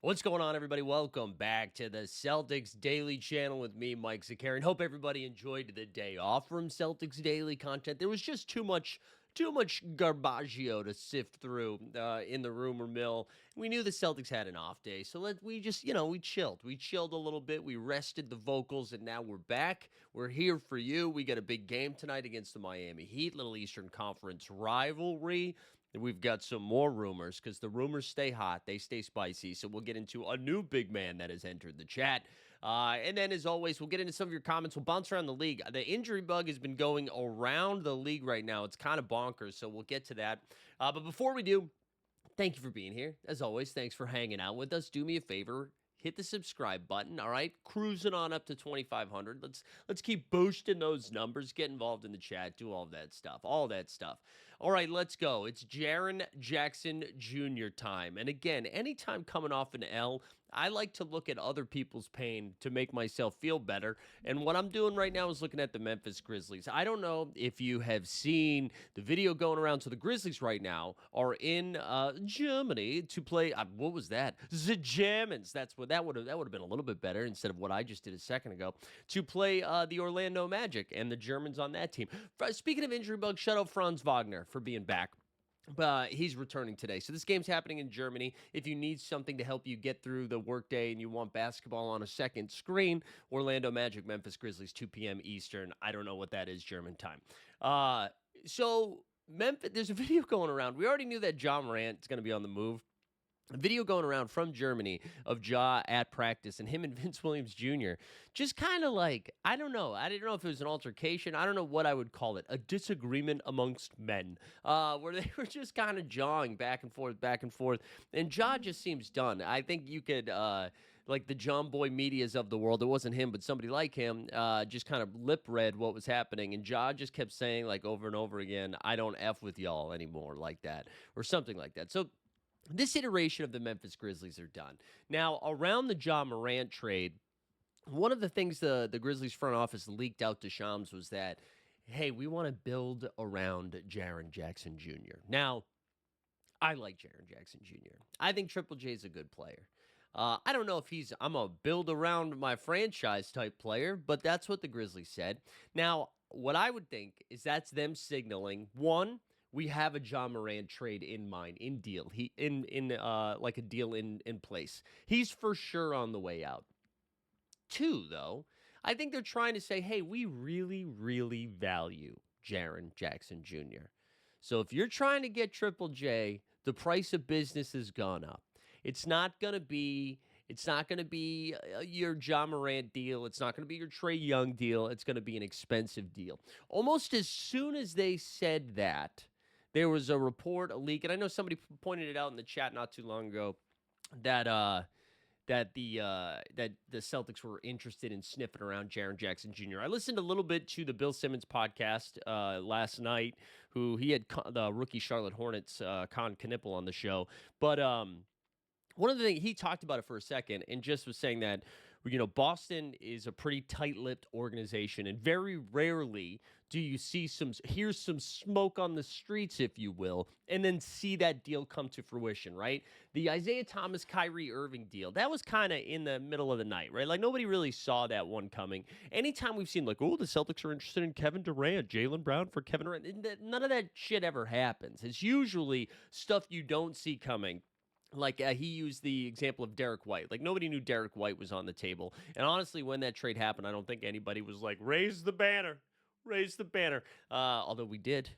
What's going on, everybody? Welcome back to the Celtics Daily channel with me, Mike Zakarian. Hope everybody enjoyed the day off from Celtics Daily content. There was just too much garbaggio to sift through in the rumor mill. We knew the Celtics had an off day, so we just, we chilled. We chilled a little bit. We rested the vocals, and now we're back. We're here for you. We got a big game tonight against the Miami Heat, little Eastern Conference rivalry. We've got some more rumors because the rumors stay hot. They stay spicy. So we'll get into a new big man that has entered the chat. And then, as always, we'll get into some of your comments. We'll bounce around the league. The injury bug has been going around the league right now. It's kind of bonkers. So we'll get to that. But before we do, thank you for being here. As always, thanks for hanging out with us. Do me a favor. Hit the subscribe button, all right? Cruising on up to 2,500. Let's keep boosting those numbers. Get involved in the chat. Do all that stuff. All that stuff. All right, let's go. It's Jaren Jackson Jr. time. And again, anytime coming off an L, I like to look at other people's pain to make myself feel better. And what I'm doing right now is looking at the Memphis Grizzlies. I don't know if you have seen the video going around. So the Grizzlies right now are in Germany to play. What was that? The Germans. That's what that would have been a little bit better instead of what I just did a second ago. To play the Orlando Magic and the Germans on that team. Speaking of injury bug, shout out Franz Wagner for being back. But he's returning today. So this game's happening in Germany. If you need something to help you get through the workday and you want basketball on a second screen, Orlando Magic, Memphis Grizzlies, 2 p.m. Eastern. I don't know what that is, German time. So Memphis, there's a video going around. We already knew that Ja Morant is going to be on the move. A video going around from Germany of Ja at practice and him and Vince Williams Jr. just kind of like, I don't know. I didn't know if it was an altercation. I don't know what I would call it. A disagreement amongst men where they were just kind of jawing back and forth, back and forth. And Ja just seems done. I think you could, like the John Boy medias of the world, it wasn't him, but somebody like him, just kind of lip read what was happening. And Ja just kept saying like over and over again, I don't F with y'all anymore like that or something like that. So this iteration of the Memphis Grizzlies are done. Now, around the Ja Morant trade, one of the things the Grizzlies front office leaked out to Shams was that, hey, we want to build around Jaren Jackson Jr. Now, I like Jaren Jackson Jr. I think Triple J is a good player. I don't know if I'm a build around my franchise type player, but that's what the Grizzlies said. Now, what I would think is that's them signaling, one, we have a Ja Morant trade in mind, in deal. Like a deal in place. He's for sure on the way out. Two, though, I think they're trying to say, hey, we really, really value Jaren Jackson Jr. So if you're trying to get Triple J, the price of business has gone up. It's not going to be your Ja Morant deal. It's not going to be your Trae Young deal. It's going to be an expensive deal. Almost as soon as they said that, there was a report, a leak, and I know somebody pointed it out in the chat not too long ago that the Celtics were interested in sniffing around Jaren Jackson Jr. I listened a little bit to the Bill Simmons podcast last night, he had the rookie Charlotte Hornets Con Knipple on the show, but one of the things he talked about it for a second and just was saying that, Boston is a pretty tight-lipped organization, and very rarely do you hear some smoke on the streets, if you will, and then see that deal come to fruition, right? The Isaiah Thomas, Kyrie Irving deal, that was kind of in the middle of the night, right? Like nobody really saw that one coming. Anytime we've seen like, oh, the Celtics are interested in Kevin Durant, Jaylen Brown for Kevin Durant, none of that shit ever happens. It's usually stuff you don't see coming. Like he used the example of Derek White. Like nobody knew Derek White was on the table. And honestly, when that trade happened, I don't think anybody was like, raise the banner. Although we did.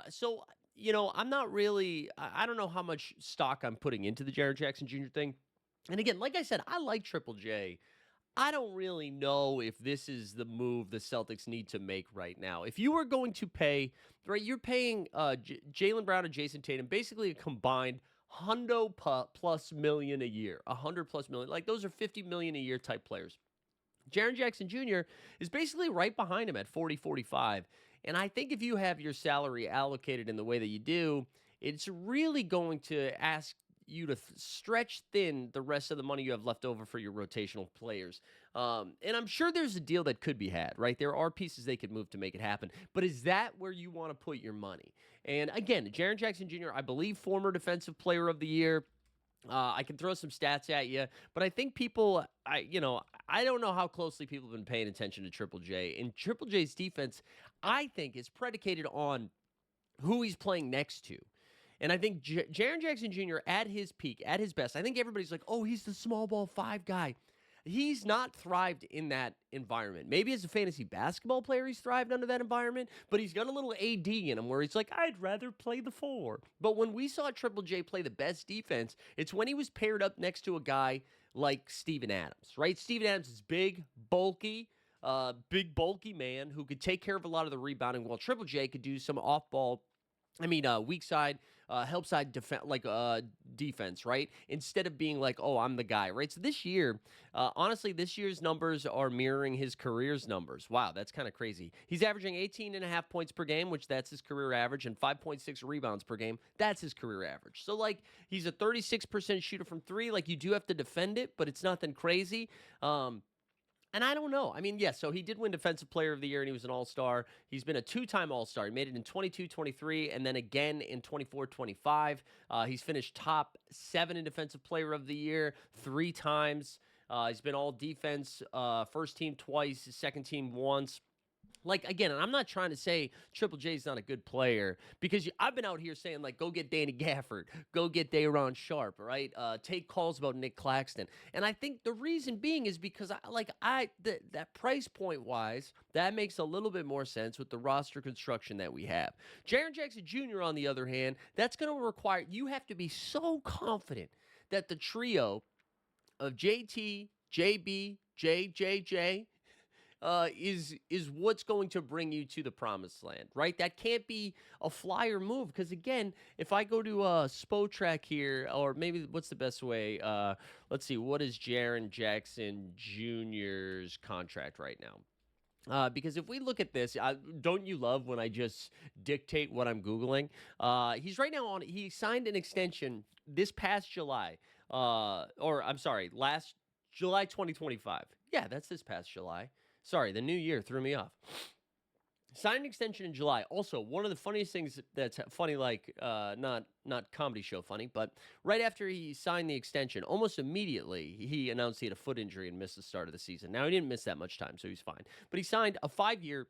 So, I'm not really, I don't know how much stock I'm putting into the Jaren Jackson Jr. thing. And again, like I said, I like Triple J. I don't really know if this is the move the Celtics need to make right now. If you were going to pay, right, you're paying Jaylen Brown and Jason Tatum basically a combined $100+ million a year, $100+ million. Like those are $50 million a year type players. Jaren Jackson Jr. is basically right behind him at 40, 45. And I think if you have your salary allocated in the way that you do, it's really going to ask you to stretch thin the rest of the money you have left over for your rotational players. And I'm sure there's a deal that could be had, right? There are pieces they could move to make it happen. But is that where you want to put your money? And again, Jaren Jackson Jr., I believe former Defensive Player of the Year. I can throw some stats at you, but I think people, I don't know how closely people have been paying attention to Triple J. And Triple J's defense, I think, is predicated on who he's playing next to. And I think Jaren Jackson Jr. at his peak, at his best, I think everybody's like, oh, he's the small ball five guy. He's not thrived in that environment. Maybe as a fantasy basketball player, he's thrived under that environment, but he's got a little AD in him where he's like, I'd rather play the four. But when we saw Triple J play the best defense, it's when he was paired up next to a guy like Steven Adams, right? Steven Adams is big, bulky man who could take care of a lot of the rebounding, while Triple J could do some off-ball weak side, help side defense, right? Instead of being like, oh, I'm the guy, right? So this year, honestly, this year's numbers are mirroring his career's numbers. Wow, that's kind of crazy. He's averaging 18 and a half points per game, which that's his career average, and 5.6 rebounds per game. That's his career average. So, like, he's a 36% shooter from three. Like, you do have to defend it, but it's nothing crazy. And I don't know. I mean, yes, so he did win Defensive Player of the Year, and he was an All-Star. He's been a two-time All-Star. He made it in 22-23, and then again in 24-25. He's finished top 7 in Defensive Player of the Year 3 times. He's been All-Defense, first team twice, second team once. Like, again, and I'm not trying to say Triple J's not a good player, because I've been out here saying, like, go get Danny Gafford, go get Day'Ron Sharpe, right? Take calls about Nick Claxton. And I think the reason being is because, that price point-wise, that makes a little bit more sense with the roster construction that we have. Jaren Jackson Jr., on the other hand, that's going to require, you have to be so confident that the trio of JT, JB, JJJ, is what's going to bring you to the promised land, right? That can't be a flyer move, because again, if I go to Spotrac here, or maybe what's the best way? Let's see, what is Jaren Jackson Jr.'s contract right now? Because if we look at this, don't you love when I just dictate what I'm Googling? He's right now he signed an extension this past July, last July 2025. Yeah, that's this past July. Sorry, the new year threw me off. Signed an extension in July. Also, one of the funniest things that's funny, not comedy show funny, but right after he signed the extension, almost immediately, he announced he had a foot injury and missed the start of the season. Now, he didn't miss that much time, so he's fine. But he signed a 5-year,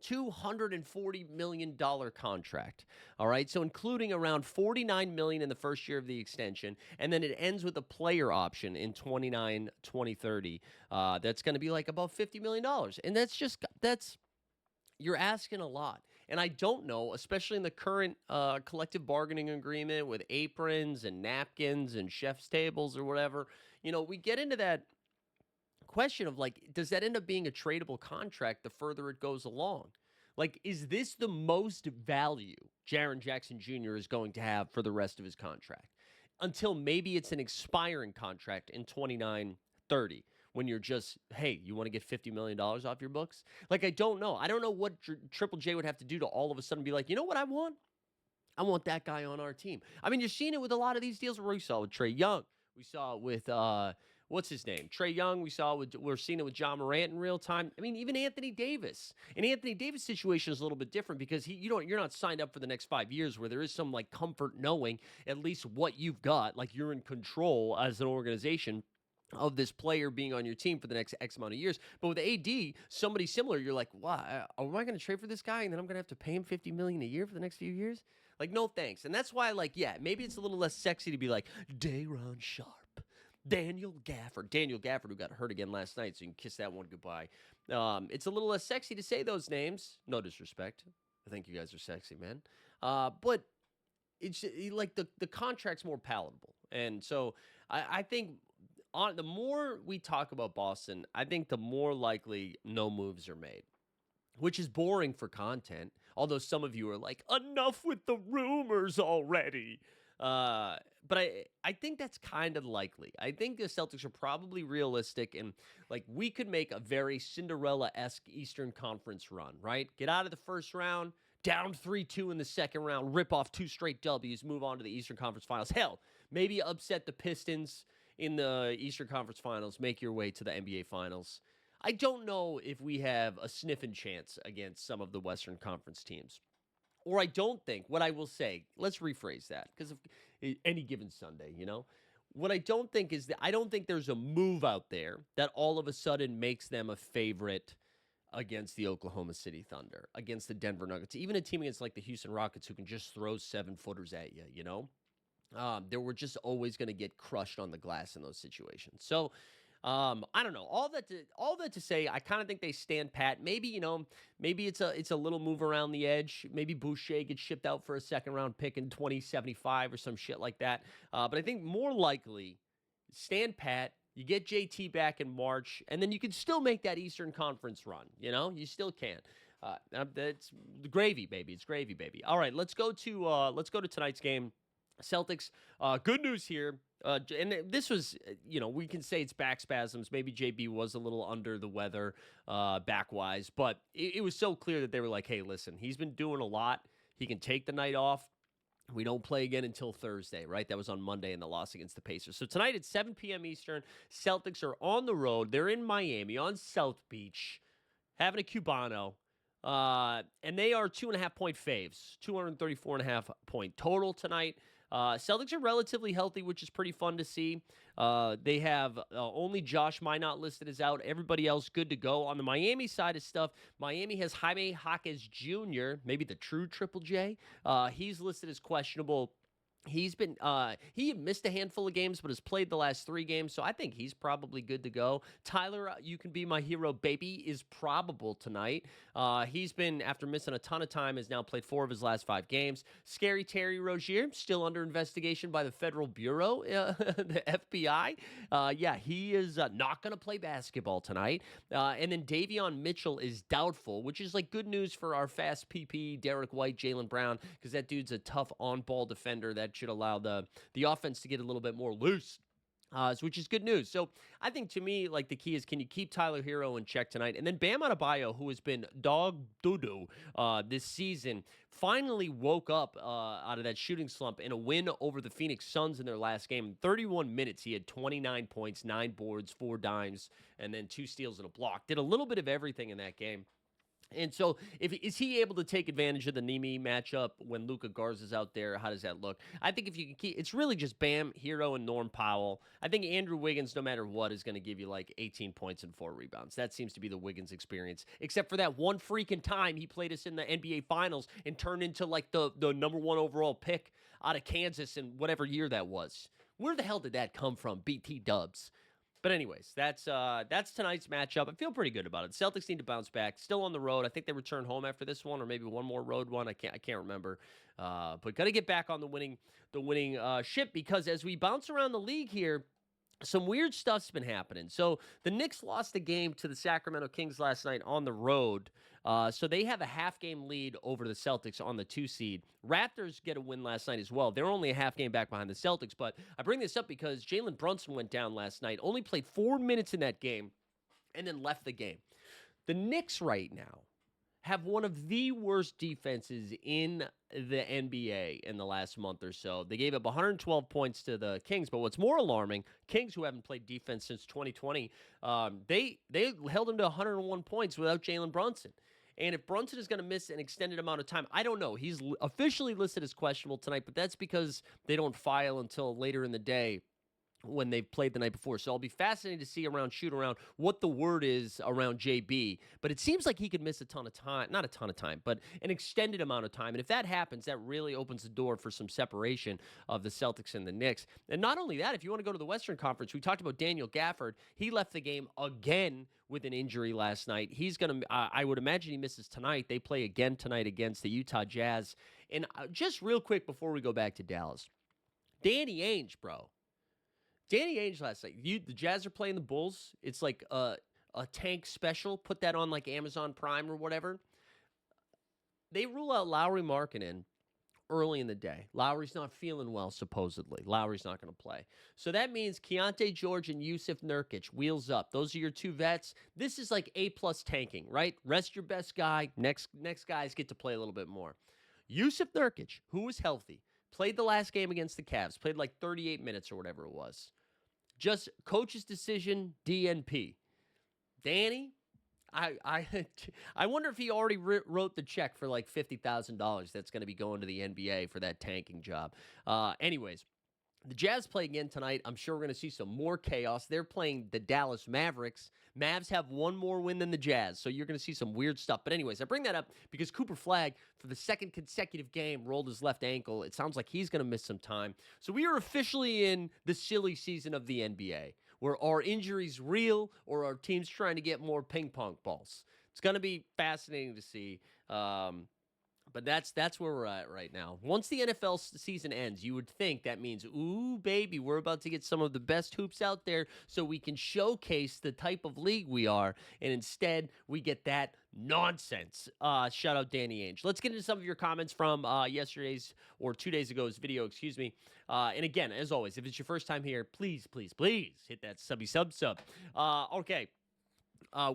$240 million contract. All right. So including around $49 million in the first year of the extension. And then it ends with a player option in 2030. That's going to be like about $50 million. And you're asking a lot. And I don't know, especially in the current collective bargaining agreement with aprons and napkins and chef's tables or whatever, we get into that question of, like, does that end up being a tradable contract the further it goes along? Like, is this the most value Jaren Jackson Jr. is going to have for the rest of his contract? Until maybe it's an expiring contract in 29-30, when you're just, hey, you want to get $50 million off your books? Like, I don't know. I don't know what Triple J would have to do to all of a sudden be like, you know what I want? I want that guy on our team. I mean, you're seeing it with a lot of these deals where we saw with Trae Young. We saw it with what's his name? Trae Young. We're seeing it with John Morant in real time. I mean, even Anthony Davis. And Anthony Davis' situation is a little bit different, because you're not signed up for the next 5 years, where there is some, like, comfort knowing at least what you've got. Like, you're in control as an organization of this player being on your team for the next X amount of years. But with AD, somebody similar, you're like, wow, am I going to trade for this guy, and then I'm going to have to pay him $50 million a year for the next few years? Like, no thanks. And that's why, like, yeah, maybe it's a little less sexy to be like, Day'Ron Sharpe, Daniel Gafford, who got hurt again last night, so you can kiss that one goodbye. It's a little less sexy to say those names. No disrespect. I think you guys are sexy, man. But it's like the contract's more palatable. And so I think the more we talk about Boston, I think the more likely no moves are made, which is boring for content. Although some of you are like, enough with the rumors already. But I think that's kind of likely. I think the Celtics are probably realistic, and, like, we could make a very Cinderella-esque Eastern Conference run, right? Get out of the first round, down 3-2 in the second round, rip off 2 straight W's, move on to the Eastern Conference Finals. Hell, maybe upset the Pistons in the Eastern Conference Finals, make your way to the NBA Finals. I don't know if we have a sniffing chance against some of the Western Conference teams. Or I don't think, what I will say, let's rephrase that, because of any given Sunday, What I don't think is that I don't think there's a move out there that all of a sudden makes them a favorite against the Oklahoma City Thunder, against the Denver Nuggets, even a team against like the Houston Rockets who can just throw 7-footers at you, you know? They were just always going to get crushed on the glass in those situations. So I don't know. All that to say, I kind of think they stand pat. Maybe maybe it's a little move around the edge. Maybe Boucher gets shipped out for a second round pick in 2075 or some shit like that. But I think more likely, stand pat. You get JT back in March, and then you can still make that Eastern Conference run. You still can. That's gravy, baby. It's gravy, baby. All right, let's go to tonight's game. Celtics, good news here. And this was, we can say it's back spasms. Maybe JB was a little under the weather back-wise, but it was so clear that they were like, hey, listen, he's been doing a lot. He can take the night off. We don't play again until Thursday, right? That was on Monday in the loss against the Pacers. So tonight at 7 p.m. Eastern, Celtics are on the road. They're in Miami on South Beach, having a Cubano. And they are 2.5-point faves, 234.5-point total tonight. Celtics are relatively healthy, which is pretty fun to see. They have only Josh Minot listed as out. Everybody else good to go. On the Miami side of stuff, Miami has Jaime Jaquez Jr., maybe the true Triple J. He's listed as questionable. He's been he missed a handful of games, but has played the last 3 games, so I think he's probably good to go. Tyler, you can be my hero, baby, is probable tonight. He's been, after missing a ton of time, has now played 4 of his last 5 games. Scary Terry Rozier, still under investigation by the Federal Bureau, the FBI. Yeah, he is not going to play basketball tonight. And then Davion Mitchell is doubtful, which is like good news for our fast PP, Derek White, Jaylen Brown, because that dude's a tough on-ball defender that should allow the offense to get a little bit more loose, which is good news. So I think, to me, like, the key is, can you keep Tyler Hero in check tonight? And then Bam Adebayo, who has been dog doo-doo this season, finally woke up out of that shooting slump in a win over the Phoenix Suns in their last game. In 31 minutes, he had 29 points, 9 boards, 4 dimes, and then 2 steals and a block. Did a little bit of everything in that game. And so, is he able to take advantage of the Nemi matchup when Luka Garza's out there? How does that look? I think if you can keep, it's really just Bam, Hero, and Norm Powell. I think Andrew Wiggins, no matter what, is going to give you like 18 points and 4 rebounds. That seems to be the Wiggins experience, except for that one freaking time he played us in the NBA Finals and turned into like the number 1 overall pick out of Kansas in whatever year that was. Where the hell did that come from, BT Dubs? But anyways, that's tonight's matchup. I feel pretty good about it. Celtics need to bounce back. Still on the road. I think they return home after this one, or maybe one more road one. I can't remember. But got to get back on the winning ship, because as we bounce around the league here, some weird stuff's been happening. So the Knicks lost the game to the Sacramento Kings last night on the road. So they have a half-game lead over the Celtics on the 2 seed. Raptors get a win last night as well. They're only a half game back behind the Celtics, but I bring this up because Jalen Brunson went down last night, only played 4 minutes in that game, and then left the game. The Knicks right now have one of the worst defenses in the NBA in the last month or so. They gave up 112 points to the Kings, but what's more alarming, Kings, who haven't played defense since 2020, they held them to 101 points without Jalen Brunson. And if Brunson is going to miss an extended amount of time, I don't know. He's officially listed as questionable tonight, but that's because they don't file until later in the day when they've played the night before. So I'll be fascinated to see shoot around what the word is around JB. But it seems like he could miss a ton of time, not a ton of time, but an extended amount of time. And if that happens, that really opens the door for some separation of the Celtics and the Knicks. And not only that, if you want to go to the Western Conference, we talked about Daniel Gafford. He left the game again with an injury last night. He's going to, I would imagine he misses tonight. They play again tonight against the Utah Jazz. And just real quick before we go back to Dallas, Danny Ainge, bro. Danny Ainge last night. The Jazz are playing the Bulls. It's like a tank special. Put that on like Amazon Prime or whatever. They rule out Lauri Markkanen early in the day. Lowry's not feeling well, supposedly. Lowry's not going to play. So that means Keontae George and Yusuf Nurkic, wheels up. Those are your 2 vets. This is like A-plus tanking, right? Rest your best guy. Next guys get to play a little bit more. Yusuf Nurkic, who was healthy, played the last game against the Cavs, played like 38 minutes or whatever it was. Just coach's decision, DNP. Danny, I wonder if he already wrote the check for like $50,000 that's going to be going to the NBA for that tanking job. Anyways, The Jazz play again tonight. I'm sure we're going to see some more chaos. They're playing the Dallas Mavericks. Mavs have one more win than the Jazz, so you're going to see some weird stuff. But anyways, I bring that up because Cooper Flagg, for the second consecutive game, rolled his left ankle. It sounds like he's going to miss some time. So we are officially in the silly season of the NBA, where are injuries real or are teams trying to get more ping pong balls? It's going to be fascinating to see. But that's where we're at right now. Once the NFL season ends, you would think that means, ooh, baby, we're about to get some of the best hoops out there so we can showcase the type of league we are. And instead, we get that nonsense. Shout out Danny Ainge. Let's get into some of your comments from yesterday's or 2 days ago's video, excuse me. And again, as always, if it's your first time here, please hit that sub. Okay.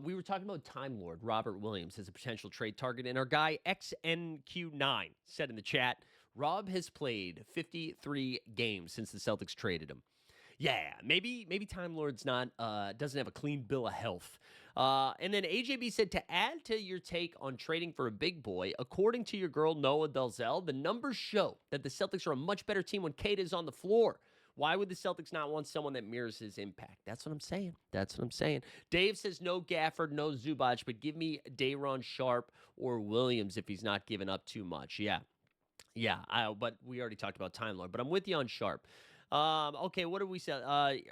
We were talking about Time Lord Robert Williams as a potential trade target, and our guy XNQ9 said in the chat, Rob has played 53 games since the Celtics traded him. Yeah, maybe Time Lord's not doesn't have a clean bill of health. And then AJB said, to add to your take on trading for a big boy, according to your girl Noah Dalzell, the numbers show that the Celtics are a much better team when Kate is on the floor. Why would the Celtics not want someone that mirrors his impact? That's what I'm saying. Dave says no Gafford, no Zubac, but give me Day'Ron Sharpe or Williams if he's not giving up too much. Yeah. But we already talked about Time Lord, but I'm with you on Sharpe. Okay, what did we say?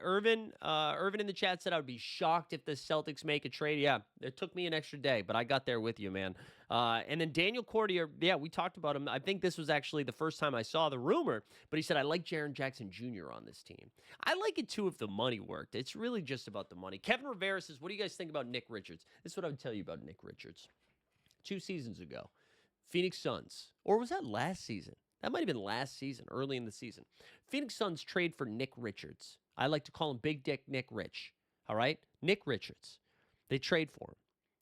Irvin in the chat said I would be shocked if the Celtics make a trade. Yeah, it took me an extra day, but I got there with you, man. And then Daniel Cordier, yeah, we talked about him. I think this was actually the first time I saw the rumor, but he said, I like Jaren Jackson Jr. on this team. I like it too if the money worked. It's really just about the money. Kevin Rivera says, what do you guys think about Nick Richards? This is what I would tell you about Nick Richards. 2 seasons ago, Phoenix Suns, or was that last season? That might have been last season, early in the season. Phoenix Suns trade for Nick Richards. I like to call him Big Dick Nick Rich. All right? Nick Richards. They trade for him.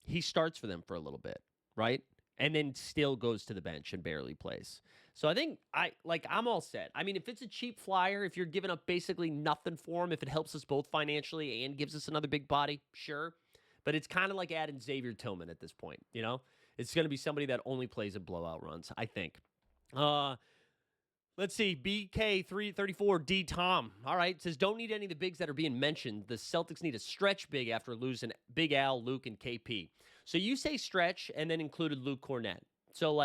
He starts for them for a little bit, right? And then still goes to the bench and barely plays. So I think I'm all set. I mean, if it's a cheap flyer, if you're giving up basically nothing for him, if it helps us both financially and gives us another big body, sure. But it's kind of like adding Xavier Tillman at this point, you know? It's going to be somebody that only plays in blowout runs, I think. Let's see. BK334D Tom. All right. Says, don't need any of the bigs that are being mentioned. The Celtics need a stretch big after losing Big Al, Luke, and KP. So you say stretch and then included Luke Cornett. So,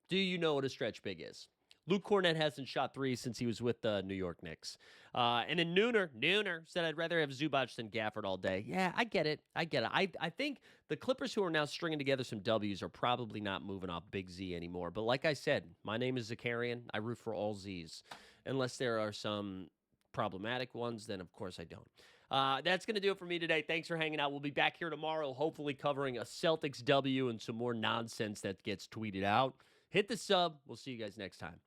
do you know what a stretch big is? Luke Cornett hasn't shot 3 since he was with the New York Knicks. And then Nooner said, I'd rather have Zubac than Gafford all day. Yeah, I get it. I think the Clippers, who are now stringing together some W's, are probably not moving off Big Z anymore. But like I said, my name is Zakarian. I root for all Z's. Unless there are some problematic ones, then of course I don't. That's going to do it for me today. Thanks for hanging out. We'll be back here tomorrow, hopefully covering a Celtics W and some more nonsense that gets tweeted out. Hit the sub. We'll see you guys next time.